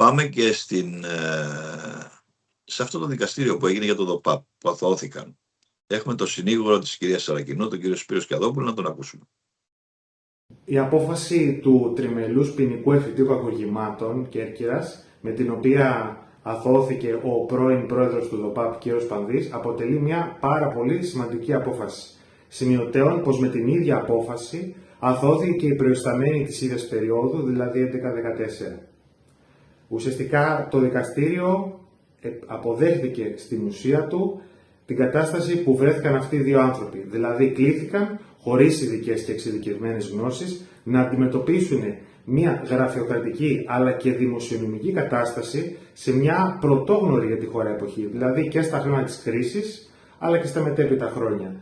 πάμε και σε αυτό το δικαστήριο που έγινε για το ΔΟΠΑΠ, που αθωώθηκαν. Έχουμε τον συνήγορο της κυρίας Σαρακινού, τον κύριο Σπύρο Σκιαδόπουλο, να τον ακούσουμε. Η απόφαση του τριμελούς ποινικού εφετείου κακουργημάτων Κέρκυρας, με την οποία αθώθηκε ο πρώην πρόεδρος του ΔΟΠΑΠ κ. Πανδής, αποτελεί μια πάρα πολύ σημαντική απόφαση. Σημειωτέων πως με την ίδια απόφαση αθώθηκε και η προϊσταμένη της ίδιας περίοδου, δηλαδή 11-14. Ουσιαστικά το δικαστήριο αποδέχθηκε στην ουσία του την κατάσταση που βρέθηκαν αυτοί οι δύο άνθρωποι. Δηλαδή κλήθηκαν, χωρίς ειδικές και εξειδικευμένες γνώσεις, να αντιμετωπίσουν μια γραφειοκρατική αλλά και δημοσιονομική κατάσταση σε μια πρωτόγνωρη για τη χώρα εποχή, δηλαδή και στα χρόνια της κρίσης αλλά και στα μετέπειτα χρόνια.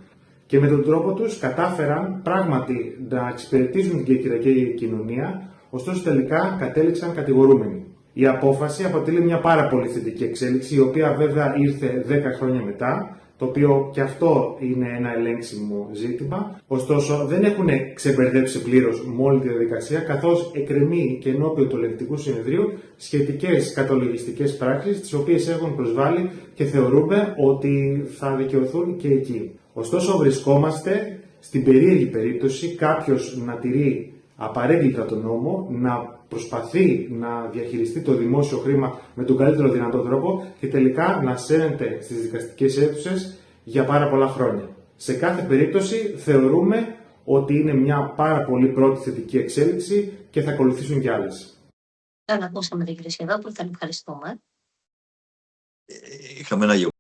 Και με τον τρόπο τους κατάφεραν πράγματι να εξυπηρετήσουν την κερκυραϊκή κοινωνία, ωστόσο τελικά κατέληξαν κατηγορούμενοι. Η απόφαση αποτελεί μια πάρα πολύ θετική εξέλιξη, η οποία βέβαια ήρθε 10 χρόνια μετά, το οποίο και αυτό είναι ένα ελέγξιμο ζήτημα. Ωστόσο, δεν έχουν ξεμπερδέψει πλήρως με όλη τη διαδικασία, καθώς εκκρεμεί και ενώπιον του Ελεγκτικού Συνεδρίου σχετικές κατολογιστικές πράξεις, τις οποίες έχουν προσβάλει και θεωρούμε ότι θα δικαιωθούν και εκεί. Ωστόσο, βρισκόμαστε στην περίεργη περίπτωση κάποιος να τηρεί απαρέγκλιτα τον νόμο, να προσπαθεί να διαχειριστεί το δημόσιο χρήμα με τον καλύτερο δυνατό τρόπο και τελικά να σέρνεται στις δικαστικές αίθουσες για πάρα πολλά χρόνια. Σε κάθε περίπτωση θεωρούμε ότι είναι μια πάρα πολύ πρώτη θετική εξέλιξη και θα ακολουθήσουν κι άλλες. Τώρα ακούσαμε τον κύριο Σκιαδόπουλο, θα ευχαριστούμε. Είχαμε ένα